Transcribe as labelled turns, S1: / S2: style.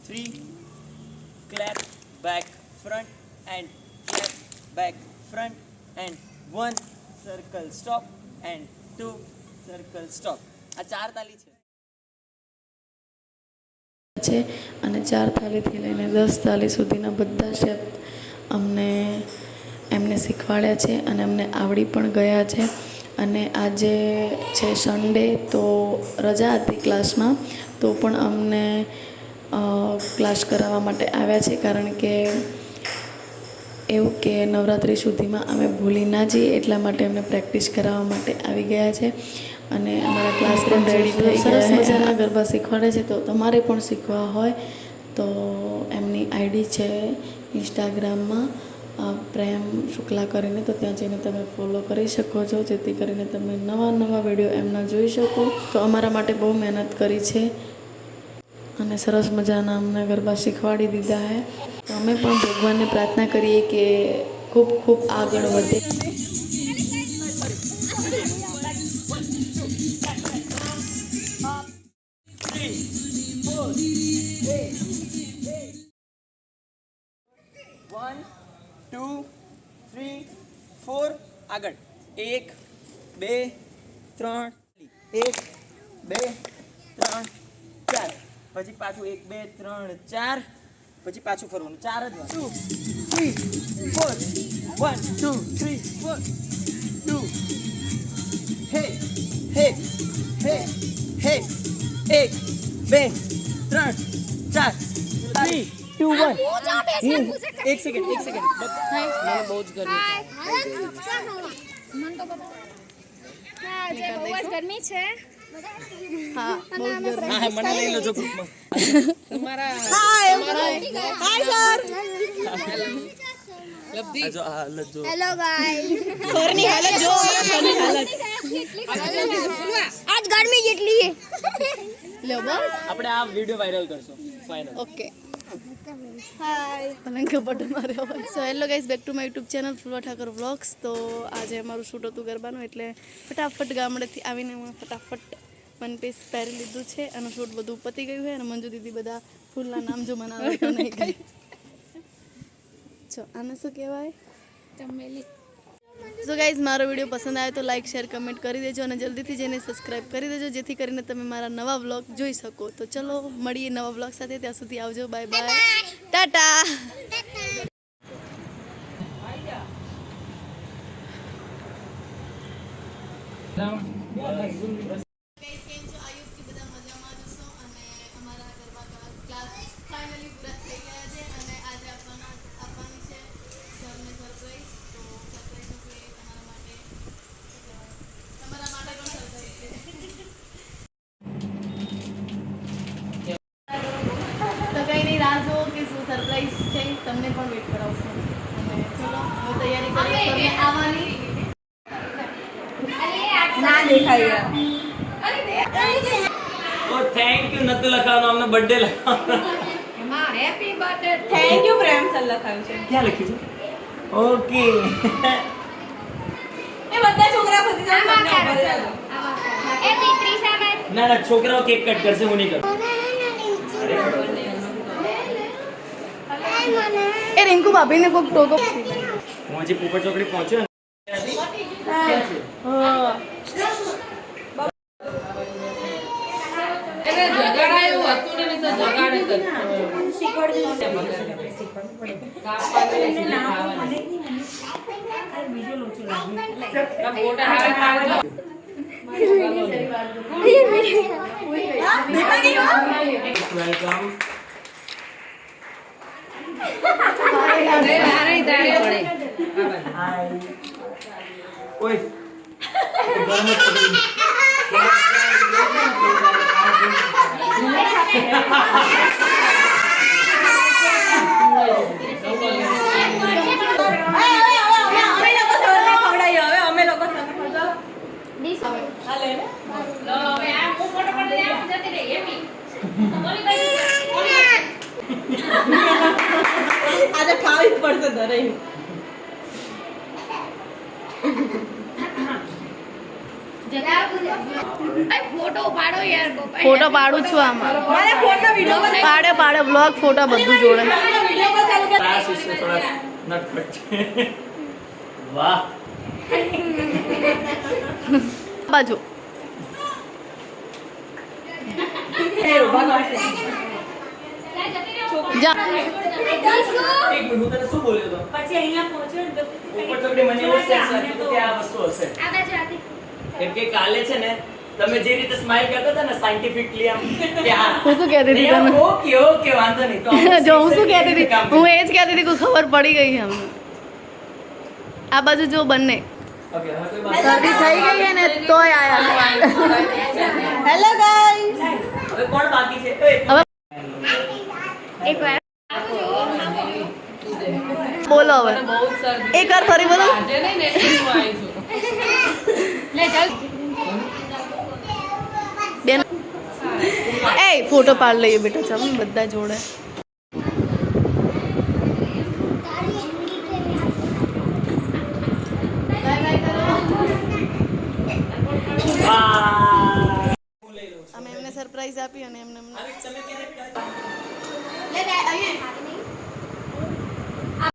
S1: 3 clap back front and clap back front and 1 circle stop and 2 circle stop. આ 4 તાલી
S2: છે અને 4 તાલીથી લઈને 10 તાલી સુધીના બધા સ્ટેપ એમને શીખવાડ્યા છે અને અમને આવડી પણ ગયા છે. અને આજે છે સન્ડે, તો રજા હતી ક્લાસમાં, તો પણ અમને ક્લાસ કરાવવા માટે આવ્યા છે, કારણ કે એવું કે નવરાત્રિ સુધીમાં અમે ભૂલી ના જઈએ એટલા માટે અમને પ્રેક્ટિસ કરાવવા માટે આવી ગયા છે. અને અમારા ક્લાસ પણ રેડી થઈ ગયા. સરસ મજાના ગરબા શીખવાડે છે, તો તમારે પણ શીખવા હોય તો એમની આઈડી છે ઇન્સ્ટાગ્રામમાં પ્રેમ શુક્લા કરીને, તો ત્યાં જઈને તમે ફોલો કરી શકો છો, જેથી કરીને તમે નવા વિડીયો એમના જોઈ શકો. તો અમારા માટે બહુ મહેનત કરી છે અને સરસ મજાના અમને ગરબા શીખવાડી દીધા છે. તો અમે પણ ભગવાનને પ્રાર્થના કરીએ કે ખૂબ ખૂબ આગળ વધે.
S1: One, two, three, four. આગળ 1 2 3 1 2 3 4. પછી પાછું 1 2 3 4. પછી પાછું ફરવાનું 4 જ વાર. 2 3 4 1 2 3 4 2 હે હે હે હે 1 2 3 4 3 2 1. એક સેકન્ડ મને બહુ જ ગરમી
S3: ગરમી છે.
S2: હા, બહુ ગરમી.
S1: હા, મને લઈ લો જો ગ્રુપમાં.
S3: Hello guys.
S2: સરની હાલત જો, સરની હાલત.
S3: આજ ગરમી જેટલી
S2: લો બસ,
S1: આપણે આ વિડિયો વાયરલ કરશું ફાઇનલ.
S2: ઓકે.
S3: હાય.
S2: તમને ખબર માર્યો હોય. So hello guys, back to my YouTube channel floor Thakar vlogs. તો આજે અમારું શૂટ હતું ગરબાનું, એટલે ફટાફટ ગામડેથી આવીને હું ફટાફટ વન પીસ પહેરી લીધું છે અને શૂટ બધું પતી ગયું છે. અને મંજુ દીદી બધા ફૂલના નામ જો મનાવે તો નહીં ગઈ. ચો આને શું કહેવાય?
S3: ચમેલી.
S2: સો ગાઈઝ, મારો વિડીયો પસંદ આવે તો લાઇક શેર કમેન્ટ કરી દેજો અને જલ્દીથી જઈને સબસ્ક્રાઈબ કરી દેજો, જેથી કરીને તમે મારા નવા વ્લોગ જોઈ શકો. તો ચલો મળીએ નવા વ્લોગ સાથે, ત્યાં સુધી આવજો, બાય બાય, ટાટા. રાહ જો કે શું સરપ્રાઈઝ છે, તમને પણ વેટ કરાવશું. અને ચલો હવે તૈયારી કરી તમને આવવાની.
S3: ના દેખાય.
S1: ઓ થેન્ક યુ નતું લખાવવાનું, અમને બર્થડે લખાવવાનું.
S3: હા, happy birthday. Thank you Prem sir લખાયું છે.
S1: ક્યાં લખ્યું છે? ઓકે.
S3: એ બધા છોકરા ખુદી જાવ એ દીકરી સામે.
S1: ના છોકરાઓ કેક કટ કરશે, હું નહીં કરું.
S2: એ રિંકુ ભાભીને કોક ટોકો.
S1: હું હજી પોપટ ચોકડી પહોંચ્યો ને.
S4: જગાડાયું હતું ને તો જગાડે
S1: વેલકમ. ઓય ગરમ જ પકડી.
S2: આજે ખાવી જ પડશે દરે.
S3: જતા ફોટો પાડો યાર
S2: ફોટો પાડું છું આમાં પાડે બ્લોગ ફોટો બધું જોડે
S1: આ શિષ્ય થોડા નટખટ છે. વાહ
S2: બાજુ જા
S1: એક મિનિટ હું તને શું બોલ્યો તો
S5: પછી અહીંયા પહોંચ્યો ને તો
S1: ઉપર ચોકડી મને એવું સેન્સ આવ્યું કે આ વસ્તુ હશે
S3: આ બાજુ આતી
S1: કેમ કે કાલે છે ને તમે જે રીતે સ્માઈલ કરતા હતા ને સાયન્ટિફિકલી આમ કે હા
S2: હું શું કહેતી હતી તને
S1: ઓકે ઓકે વાંધો નહીં તો
S2: જો હું શું કહેતી હતી હું એ જ કહેતી હતી કે ખબર પડી ગઈ અમને આ બાજુ જો બંને
S1: ઓકે હવે કોઈ વાત
S2: શરદી થઈ ગઈ છે ને તોય આયા હેલો ગાઈસ
S1: હવે કોણ બાકી છે ઓય
S2: હવે
S3: એક વાર
S2: બોલો હવે
S4: બહુ શરદી.
S2: એક વાર ફરી બોલો
S4: આજે નહીં ને એટલું આવીશું.
S3: લે ચાલ
S2: બેન એ ફોટો પાડ લઈએ બેટા ચાલો ને બધા જોડે અમે એમને સરપ્રાઈઝ આપી અને એમને
S1: હવે તમે ક્યારે
S3: લે બે અહીંયા